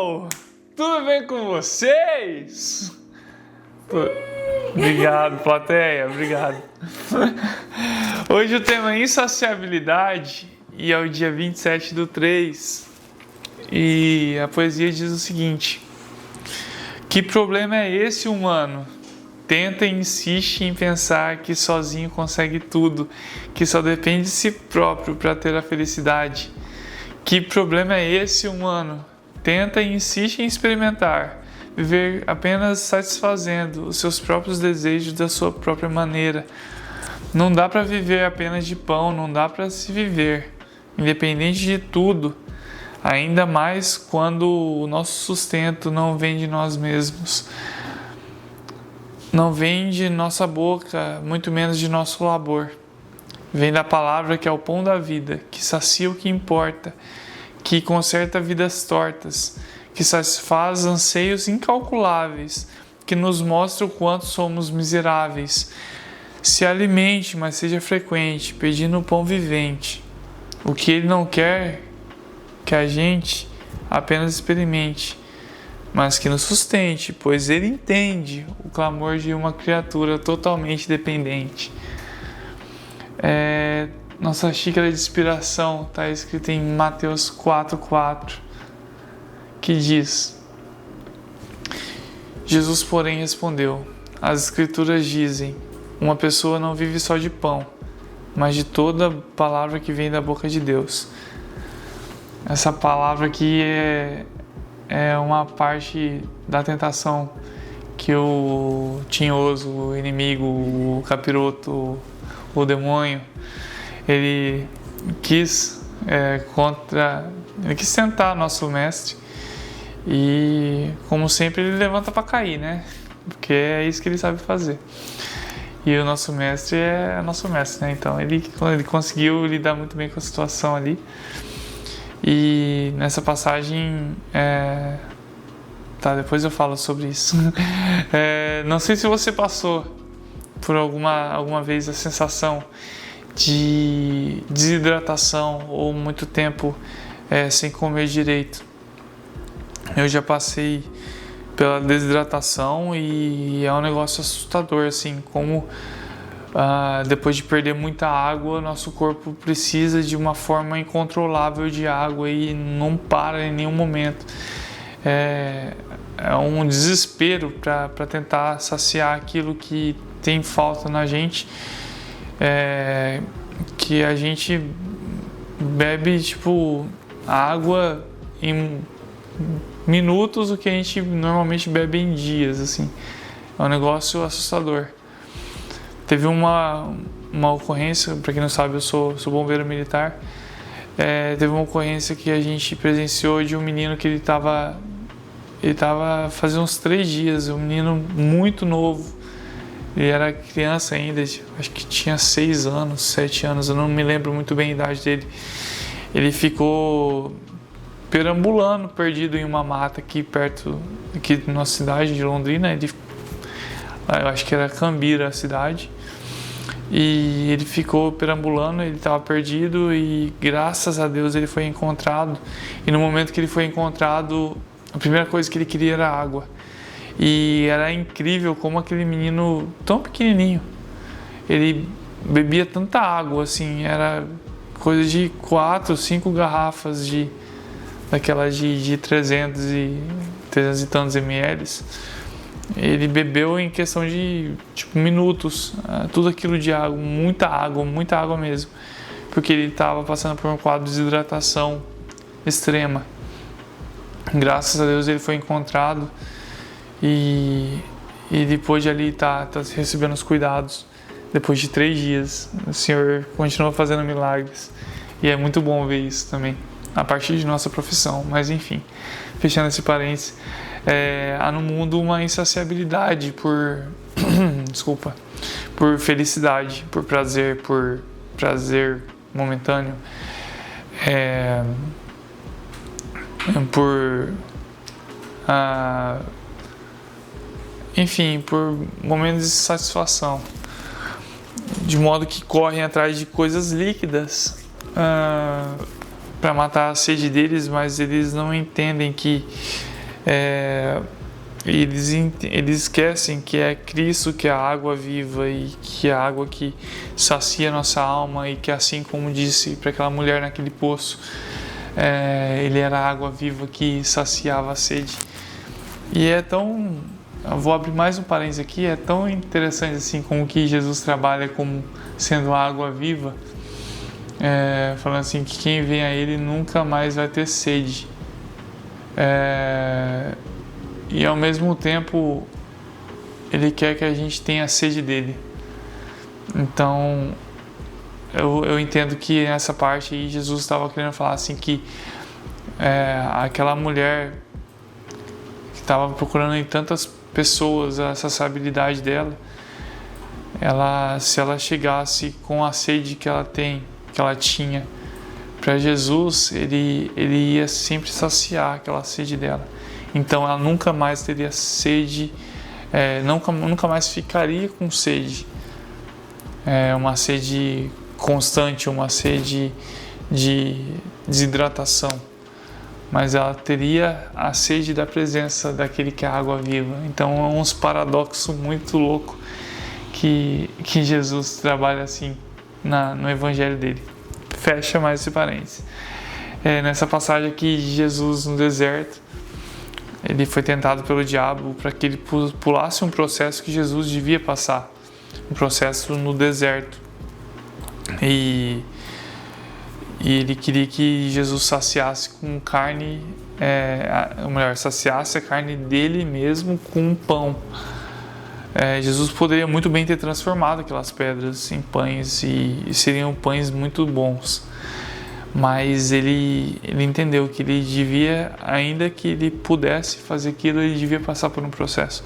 pessoal! Tudo bem com vocês? Obrigado, plateia, obrigado. Hoje o tema é insaciabilidade e é o dia 27/3. E a poesia diz o seguinte: que problema é esse, humano? Tenta e insiste em pensar que sozinho consegue tudo, que só depende de si próprio para ter a felicidade. Que problema é esse, humano? Tenta e insiste em experimentar, viver apenas satisfazendo os seus próprios desejos da sua própria maneira. Não dá para viver apenas de pão, não dá para se viver, independente de tudo, ainda mais quando o nosso sustento não vem de nós mesmos. Não vem de nossa boca, muito menos de nosso labor. Vem da palavra que é o pão da vida, que sacia o que importa, que conserta vidas tortas, que satisfaz anseios incalculáveis, que nos mostra o quanto somos miseráveis. Se alimente, mas seja frequente, pedindo o pão vivente. O que ele não quer que a gente apenas experimente, mas que nos sustente, pois ele entende o clamor de uma criatura totalmente dependente. Nossa xícara de inspiração está escrita em Mateus 4,4, que diz: Jesus, porém, respondeu: as Escrituras dizem, uma pessoa não vive só de pão, mas de toda palavra que vem da boca de Deus. Essa palavra aqui é uma parte da tentação que o tinhoso, o inimigo, o capiroto, o demônio, ele quis tentar nosso mestre, e como sempre ele levanta para cair, né? Porque é isso que ele sabe fazer. E o nosso mestre é nosso mestre, né? Então ele conseguiu lidar muito bem com a situação ali. E nessa passagem, depois eu falo sobre isso. Não sei se você passou por alguma vez a sensação de desidratação ou muito tempo sem comer direito. Eu já passei pela desidratação e é um negócio assustador, assim, como depois de perder muita água, nosso corpo precisa de uma forma incontrolável de água e não para em nenhum momento. É um desespero para tentar saciar aquilo que tem falta na gente, que a gente bebe água em minutos, o que a gente normalmente bebe em dias, assim. É um negócio assustador. Teve uma ocorrência, para quem não sabe, eu sou bombeiro militar. Teve uma ocorrência que a gente presenciou de um menino que ele estava fazendo uns 3 dias, um menino muito novo. Ele era criança ainda, acho que tinha 6 anos, 7 anos, eu não me lembro muito bem a idade dele. Ele ficou perambulando, perdido em uma mata aqui na nossa cidade de Londrina. Eu acho que era Cambira a cidade. E ele ficou perambulando, ele estava perdido e graças a Deus ele foi encontrado. E no momento que ele foi encontrado, a primeira coisa que ele queria era água. E era incrível como aquele menino tão pequenininho, ele bebia tanta água, assim, era coisa de 4, 5 garrafas daquelas de 300 e tantos ml. Ele bebeu em questão de minutos, tudo aquilo de água, muita água mesmo, porque ele estava passando por um quadro de desidratação extrema. Graças a Deus ele foi encontrado e depois de ali tá recebendo os cuidados. Depois de 3 dias, o Senhor continua fazendo milagres e é muito bom ver isso também, a partir de nossa profissão. Mas enfim, fechando esse parênteses, há no mundo uma insaciabilidade por felicidade, por prazer momentâneo, por momentos de satisfação, de modo que correm atrás de coisas líquidas para matar a sede deles, mas eles não entendem que Eles esquecem que é Cristo que é a água viva e que é a água que sacia nossa alma, e que, assim como disse para aquela mulher naquele poço, ele era a água viva que saciava a sede. E eu vou abrir mais um parênteses aqui, é tão interessante assim como que Jesus trabalha como sendo a água viva, falando assim que quem vem a Ele nunca mais vai ter sede. E ao mesmo tempo Ele quer que a gente tenha sede dele. Então eu entendo que nessa parte aí Jesus estava querendo falar assim que aquela mulher que estava procurando em tantas pessoas a saciabilidade dela, se ela chegasse com a sede que ela tinha para Jesus, ele ia sempre saciar aquela sede dela. Então ela nunca mais teria sede, nunca mais ficaria com sede. Uma sede constante, uma sede de desidratação. Mas ela teria a sede da presença daquele que é a água viva. Então é uns paradoxos muito louco que Jesus trabalha assim no evangelho dele. Fecha mais esse parênteses. Nessa passagem aqui de Jesus no deserto, ele foi tentado pelo diabo para que ele pulasse um processo que Jesus devia passar, um processo no deserto. E ele queria que Jesus saciasse com carne, saciasse a carne dele mesmo com pão. Jesus poderia muito bem ter transformado aquelas pedras em pães, e seriam pães muito bons. Mas ele entendeu que ele devia, ainda que ele pudesse fazer aquilo, ele devia passar por um processo.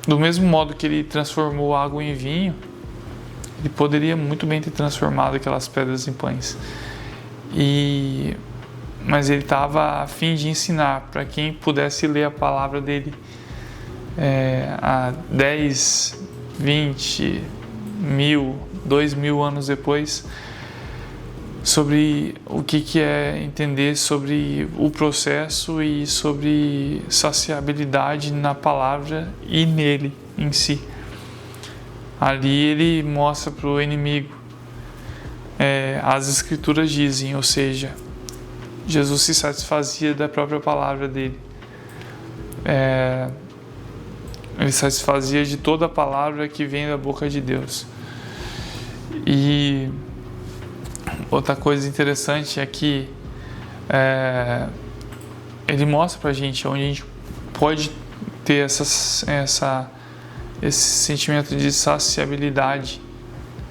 Do mesmo modo que ele transformou água em vinho, ele poderia muito bem ter transformado aquelas pedras em pães. Mas ele estava a fim de ensinar para quem pudesse ler a palavra dele há 10, 20, 1000, 2000 anos depois, sobre o que é entender sobre o processo e sobre saciabilidade na palavra e nele em si. Ali ele mostra para o inimigo, as escrituras dizem, ou seja, Jesus se satisfazia da própria palavra dele. Ele satisfazia de toda a palavra que vem da boca de Deus. E outra coisa interessante é que ele mostra pra gente onde a gente pode ter esse sentimento de saciabilidade.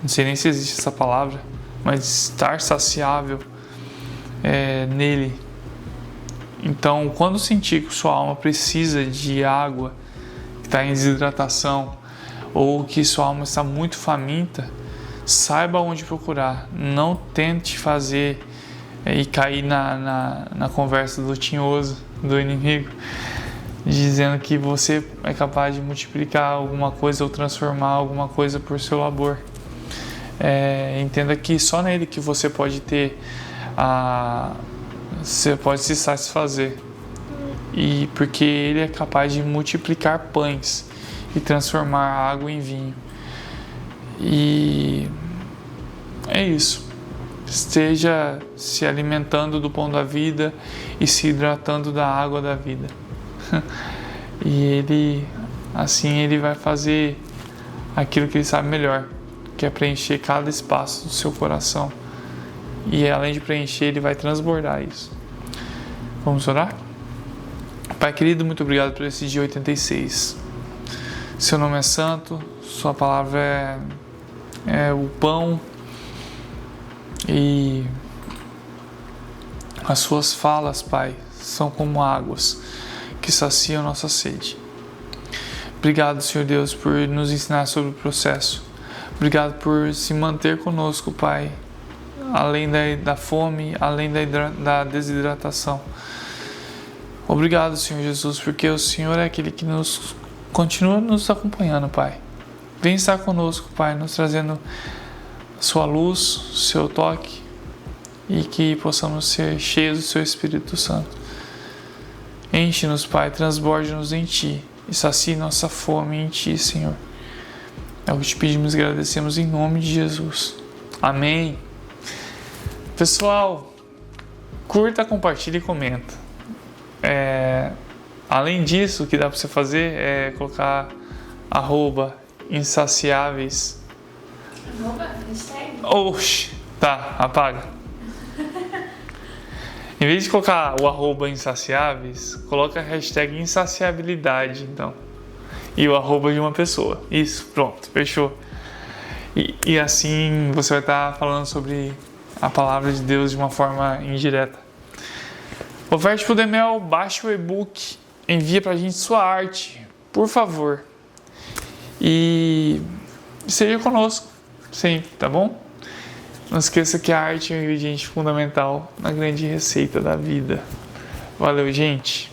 Não sei nem se existe essa palavra, mas estar saciável nele. Então, quando sentir que sua alma precisa de água, que está em desidratação, ou que sua alma está muito faminta, saiba onde procurar. Não tente fazer e cair na conversa do tinhoso, do inimigo, dizendo que você é capaz de multiplicar alguma coisa ou transformar alguma coisa por seu labor. Entenda que só nele que você pode você pode se satisfazer, e porque ele é capaz de multiplicar pães e transformar água em vinho. E é isso. Esteja se alimentando do pão da vida e se hidratando da água da vida. E ele vai fazer aquilo que ele sabe melhor, que é preencher cada espaço do seu coração. E além de preencher, ele vai transbordar isso. Vamos orar? Pai querido, muito obrigado por esse dia 86. Seu nome é santo, sua palavra é o pão, e as suas falas, Pai, são como águas que saciam nossa sede. Obrigado, Senhor Deus, por nos ensinar sobre o processo. Obrigado por se manter conosco, Pai, além da fome, além da desidratação. Obrigado, Senhor Jesus, porque o Senhor é aquele que continua nos acompanhando, Pai. Vem estar conosco, Pai, nos trazendo sua luz, seu toque, e que possamos ser cheios do seu Espírito Santo. Enche-nos, Pai, transborde-nos em Ti e sacie nossa fome em Ti, Senhor. É o que te pedimos e agradecemos em nome de Jesus. Amém. Pessoal, curta, compartilha e comenta. Além disso, o que dá para você fazer é colocar @insaciáveis. Hashtag? Oxi, tá, apaga. Em vez de colocar o @insaciáveis, coloca a hashtag insaciabilidade, então. E o @ de uma pessoa. Isso, pronto, fechou. E assim você vai estar falando sobre a palavra de Deus de uma forma indireta. Oferte pro Demel, baixe o e-book, envia pra gente sua arte, por favor. E seja conosco sempre, tá bom? Não esqueça que a arte é um ingrediente fundamental na grande receita da vida. Valeu, gente!